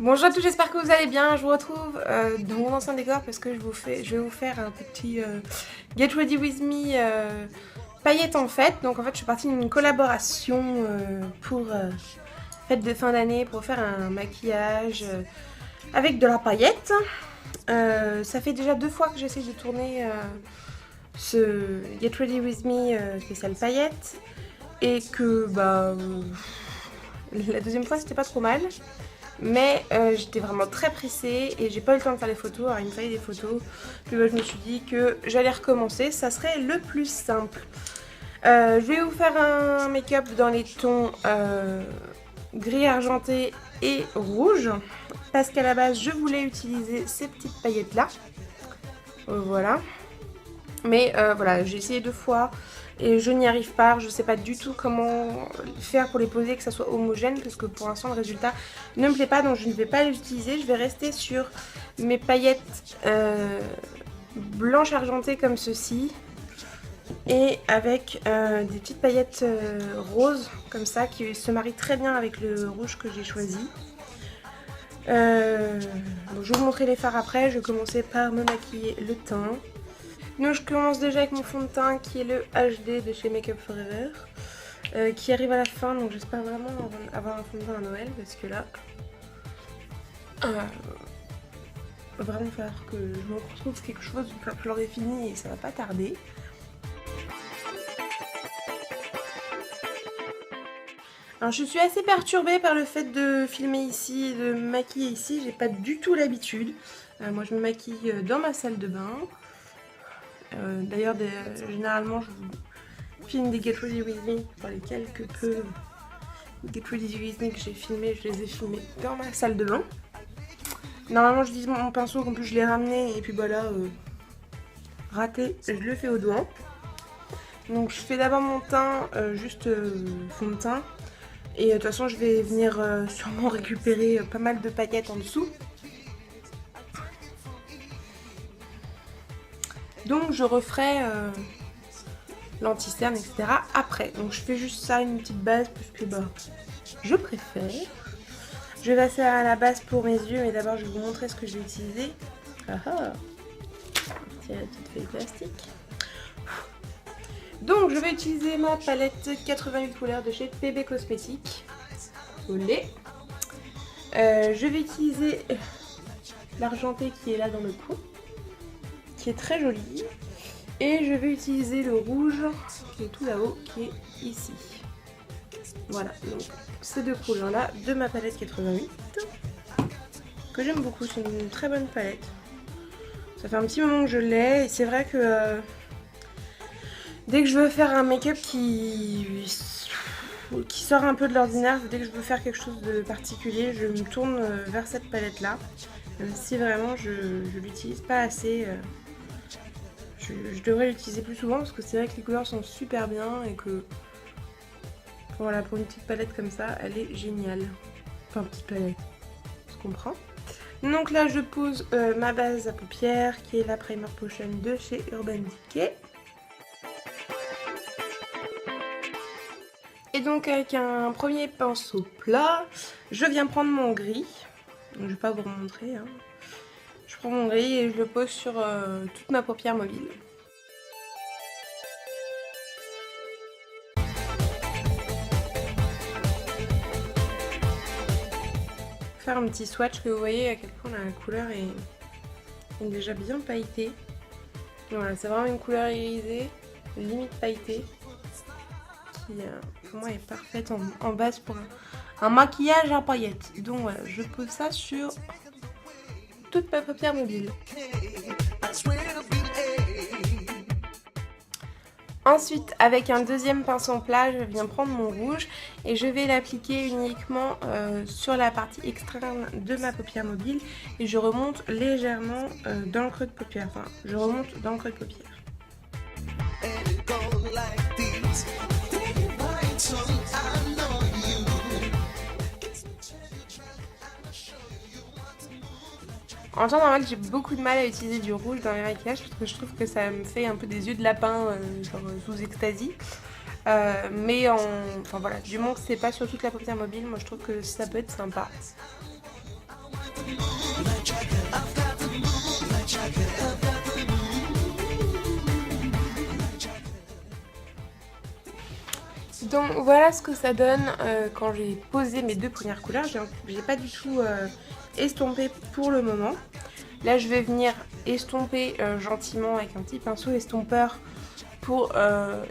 Bonjour à tous, j'espère que vous allez bien. Je vous retrouve dans mon ancien décor parce que je vais vous faire un petit Get Ready With Me paillettes en fête. Donc en fait je suis partie d'une collaboration pour fête de fin d'année pour faire un maquillage avec de la paillette. Ça fait déjà 2 fois que j'essaie de tourner ce Get Ready With Me spécial paillettes et que la deuxième fois c'était pas trop mal. Mais j'étais vraiment très pressée et j'ai pas eu le temps de faire les photos, alors il me fallait des photos. Puis je me suis dit que j'allais recommencer, ça serait le plus simple. Je vais vous faire un make-up dans les tons gris argenté et rouge. Parce qu'à la base je voulais utiliser ces petites paillettes là. Voilà. Mais voilà, j'ai essayé 2 fois et je n'y arrive pas. Je sais pas du tout comment faire pour les poser, que ça soit homogène, parce que pour l'instant le résultat ne me plaît pas, donc je ne vais pas les utiliser. Je vais rester sur mes paillettes blanches argentées comme ceci, et avec des petites paillettes roses comme ça qui se marient très bien avec le rouge que j'ai choisi. Donc je vais vous montrer les fards après. Je vais commencer par me maquiller le teint. Donc je commence déjà avec mon fond de teint qui est le HD de chez Make Up Forever, qui arrive à la fin, donc j'espère vraiment avoir un fond de teint à Noël, parce que là va vraiment falloir que je me retrouve quelque chose une fois que je l'aurai fini et ça va pas tarder. Alors je suis assez perturbée par le fait de filmer ici, de me maquiller ici, j'ai pas du tout l'habitude. Moi je me maquille dans ma salle de bain. D'ailleurs, généralement, je vous filme des Get Ready With Me. Pour les quelques peu Get Ready With Me que j'ai filmé, je les ai filmés dans ma salle de bain. Normalement, je dis mon pinceau, qu'en plus je l'ai ramené, et puis voilà, raté, je le fais au doigt. Donc, je fais d'abord mon teint, juste fond de teint. Et de toute façon, je vais venir sûrement récupérer pas mal de paillettes en dessous. Donc je referai l'anti-cerne, etc. après. Donc je fais juste ça, une petite base, puisque je préfère. Je vais passer à la base pour mes yeux, mais d'abord je vais vous montrer ce que j'ai utilisé. Ah ah, tiens, la petite feuille plastique. Donc je vais utiliser ma palette 88 couleurs de chez PB Cosmétiques. Olé. Je vais utiliser l'argenté qui est là dans le coin, qui est très joli, et je vais utiliser le rouge qui est tout là-haut, qui est ici. Voilà, donc ces 2 couleurs là de ma palette 88 que j'aime beaucoup, c'est une très bonne palette. Ça fait un petit moment que je l'ai et c'est vrai que dès que je veux faire un make-up qui sort un peu de l'ordinaire, dès que je veux faire quelque chose de particulier, je me tourne vers cette palette là, même si vraiment je l'utilise pas assez. Je devrais l'utiliser plus souvent parce que c'est vrai que les couleurs sont super bien et que voilà, pour une petite palette comme ça, elle est géniale. Enfin, petite palette, on se comprend. Donc là, je pose ma base à paupières qui est la Primer Potion de chez Urban Decay. Et donc avec un premier pinceau plat, je viens prendre mon gris. Donc, je vais pas vous remontrer, hein. Je prends mon gris et je le pose sur toute ma paupière mobile. Faire un petit swatch que vous voyez à quel point la couleur est déjà bien pailletée. Voilà, c'est vraiment une couleur irisée, limite pailletée, qui pour moi est parfaite en base pour un maquillage à paillettes. Donc voilà, je pose ça sur toute ma paupière mobile. Ensuite, avec un deuxième pinceau plat, je viens prendre mon rouge et je vais l'appliquer uniquement sur la partie externe de ma paupière mobile et je remonte légèrement dans le creux de paupière. Enfin, je remonte dans le creux de paupière. En temps normal, j'ai beaucoup de mal à utiliser du rouge dans mes maquillages parce que je trouve que ça me fait un peu des yeux de lapin, genre sous extasie. Enfin voilà, du moment que c'est pas sur toute la paupière mobile, moi je trouve que ça peut être sympa. Donc voilà ce que ça donne quand j'ai posé mes 2 premières couleurs. J'ai pas du tout estompé pour le moment. Là je vais venir estomper gentiment avec un petit pinceau estompeur pour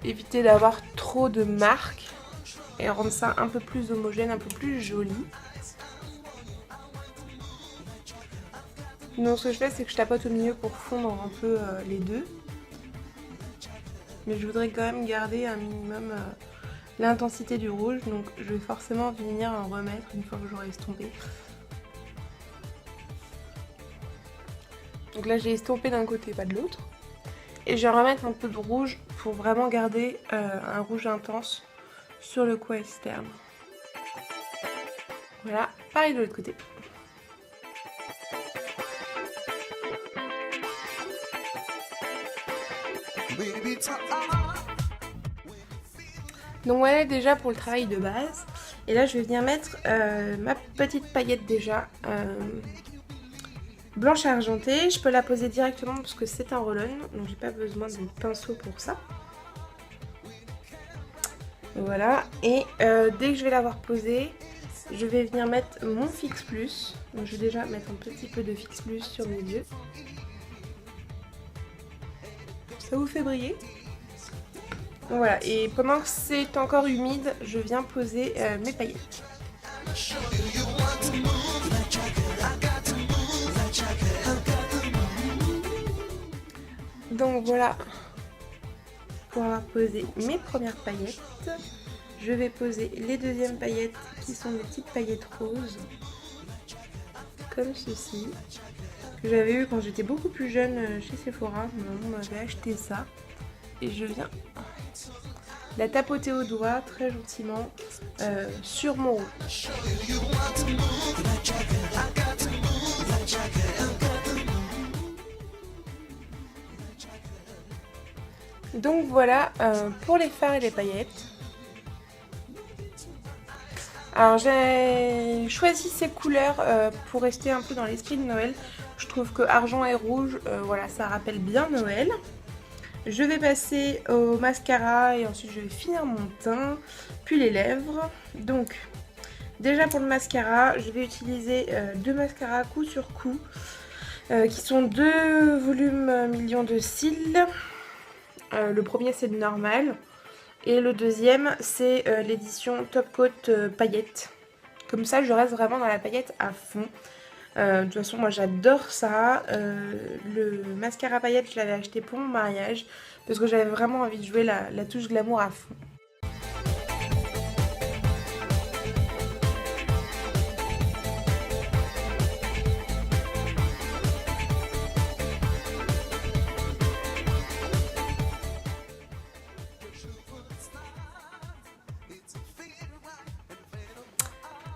éviter d'avoir trop de marques et rendre ça un peu plus homogène, un peu plus joli. Donc ce que je fais, c'est que je tapote au milieu pour fondre un peu les deux. Mais je voudrais quand même garder un minimum l'intensité du rouge, donc je vais forcément venir en remettre une fois que j'aurai estompé. Donc là j'ai estompé d'un côté, pas de l'autre. Et je vais remettre un peu de rouge pour vraiment garder un rouge intense sur le coin externe. Voilà, pareil de l'autre côté. Donc voilà déjà pour le travail de base. Et là je vais venir mettre ma petite paillette déjà blanche argentée. Je peux la poser directement parce que c'est un roll-on, donc j'ai pas besoin de pinceau pour ça. Voilà, et dès que je vais l'avoir posée, je vais venir mettre mon Fix Plus. Donc je vais déjà mettre un petit peu de Fix Plus sur mes yeux. Ça vous fait briller? Voilà, et pendant que c'est encore humide, je viens poser mes paillettes. Donc voilà, pour avoir posé mes premières paillettes, je vais poser les deuxièmes paillettes qui sont des petites paillettes roses, comme ceci, que j'avais eu quand j'étais beaucoup plus jeune chez Sephora. Maman m'avait acheté ça et je viens la tapoter au doigt très gentiment sur mon rouge. Donc voilà pour les fards et les paillettes. Alors j'ai choisi ces couleurs pour rester un peu dans l'esprit de Noël. Je trouve que argent et rouge, voilà, ça rappelle bien Noël. Je vais passer au mascara et ensuite je vais finir mon teint, puis les lèvres. Donc déjà pour le mascara, je vais utiliser deux mascaras coup sur coup qui sont deux volumes millions de cils. Le premier c'est le normal et le deuxième c'est l'édition Top Coat paillettes. Comme ça je reste vraiment dans la paillette à fond. De toute façon moi j'adore ça. Le mascara paillettes je l'avais acheté pour mon mariage parce que j'avais vraiment envie de jouer la touche glamour à fond.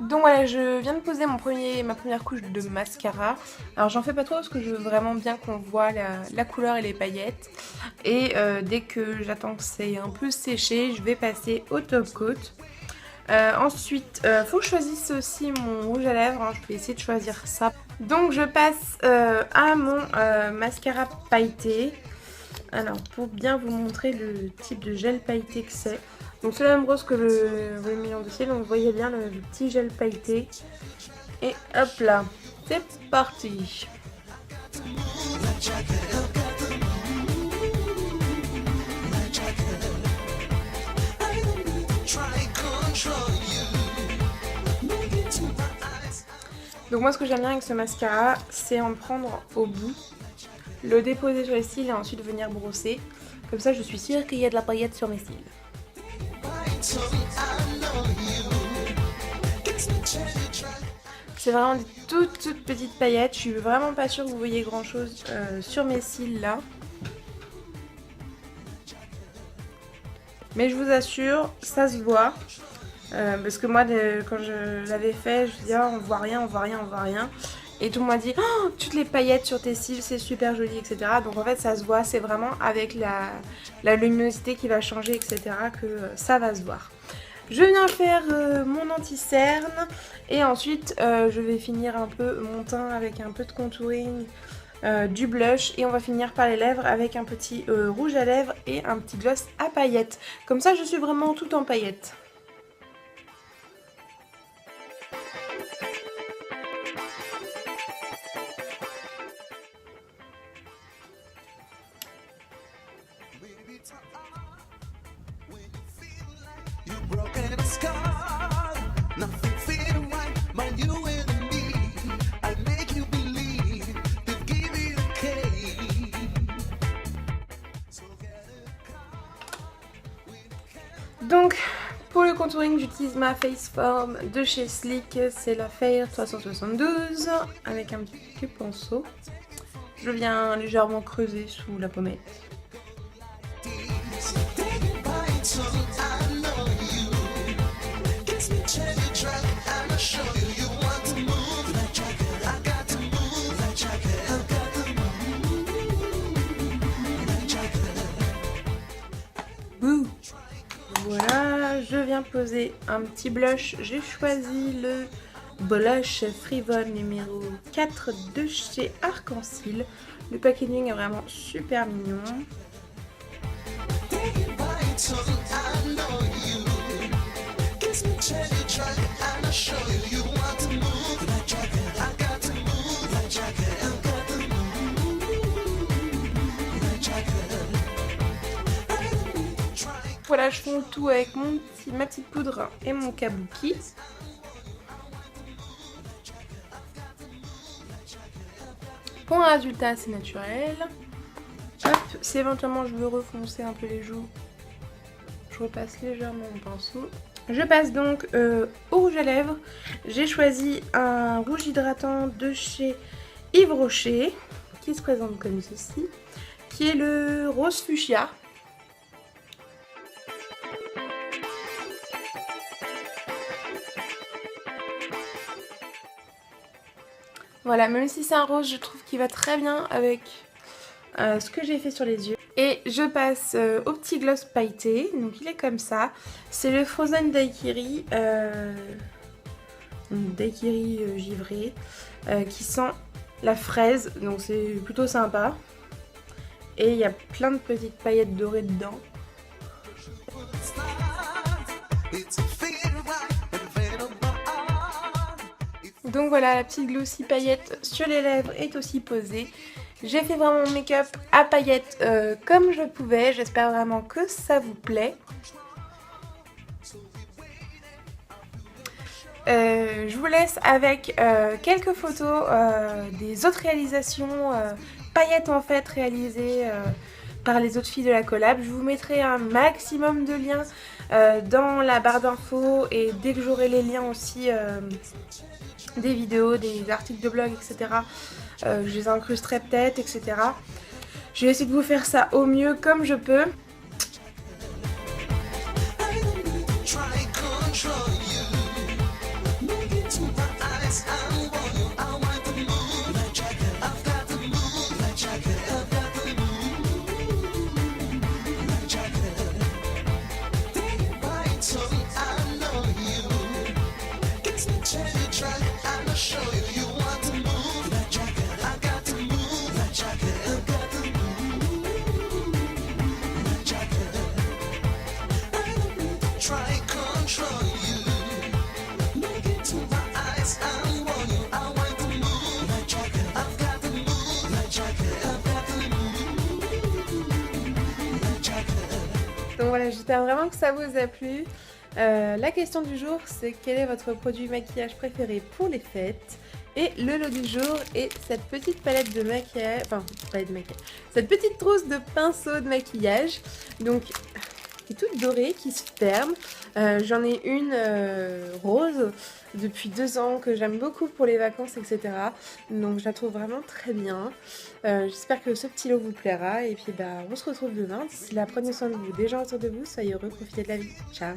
Donc voilà, je viens de poser ma première couche de mascara. Alors j'en fais pas trop parce que je veux vraiment bien qu'on voit la couleur et les paillettes. Et dès que j'attends que c'est un peu séché, je vais passer au top coat. Ensuite, faut que je choisisse aussi mon rouge à lèvres, hein. Je vais essayer de choisir ça. Donc je passe à mon mascara pailleté. Alors pour bien vous montrer le type de gel pailleté que c'est. Donc c'est la même rose que le million de ciel, donc vous voyez bien le petit gel pailleté. Et hop là, c'est parti. Donc moi ce que j'aime bien avec ce mascara, c'est en prendre au bout, le déposer sur les cils et ensuite venir brosser. Comme ça je suis sûre qu'il y a de la paillette sur mes cils. C'est vraiment des toutes petites paillettes. Je suis vraiment pas sûre que vous voyez grand chose sur mes cils là. Mais je vous assure, ça se voit. Parce que moi, quand je l'avais fait, je me disais oh, on voit rien, on voit rien, on voit rien. Et tout le monde m'a dit oh, toutes les paillettes sur tes cils, c'est super joli, etc. Donc en fait, ça se voit, c'est vraiment avec la luminosité qui va changer, etc. que ça va se voir. Je viens faire mon anti-cerne et ensuite je vais finir un peu mon teint avec un peu de contouring, du blush et on va finir par les lèvres avec un petit rouge à lèvres et un petit gloss à paillettes. Comme ça je suis vraiment tout en paillettes. Donc pour le contouring j'utilise ma Faceform de chez Sleek, c'est la Fair 372 avec un petit pinceau. Je viens légèrement creuser sous la pommette. Voilà, je viens poser un petit blush. J'ai choisi le blush Frivole numéro 4 de chez Arc-en-Ciel. Le packaging est vraiment super mignon. Voilà, je fais le tout avec ma petite poudre et mon kabuki. Pour un résultat assez naturel. Hop, si éventuellement je veux refoncer un peu les joues, je repasse légèrement mon pinceau. Je passe donc au rouge à lèvres. J'ai choisi un rouge hydratant de chez Yves Rocher, qui se présente comme ceci, qui est le rose fuchsia. Voilà, même si c'est un rose, je trouve qu'il va très bien avec ce que j'ai fait sur les yeux. Et je passe au petit gloss pailleté, donc il est comme ça. C'est le Frozen Daiquiri, givré, qui sent la fraise, donc c'est plutôt sympa. Et il y a plein de petites paillettes dorées dedans. Donc voilà, la petite glossy paillette sur les lèvres est aussi posée. J'ai fait vraiment mon make-up à paillettes comme je pouvais. J'espère vraiment que ça vous plaît. Je vous laisse avec quelques photos des autres réalisations paillettes en fait réalisées par les autres filles de la collab. Je vous mettrai un maximum de liens dans la barre d'infos et dès que j'aurai les liens aussi des vidéos, des articles de blog, etc. Je les incrusterai peut-être, etc. Je vais essayer de vous faire ça au mieux comme je peux. Donc voilà, j'espère vraiment que ça vous a plu. La question du jour, c'est quel est votre produit maquillage préféré pour les fêtes? Et le lot du jour est cette petite palette de maquillage, enfin palette de maquillage, cette petite trousse de pinceaux de maquillage, donc qui est toute dorée, qui se ferme. J'en ai une rose depuis 2 ans que j'aime beaucoup pour les vacances, etc. Donc je la trouve vraiment très bien. J'espère que ce petit lot vous plaira et puis on se retrouve demain. D'ici là, prenez soin de vous, des gens autour de vous, soyez heureux, profitez de la vie. Ciao!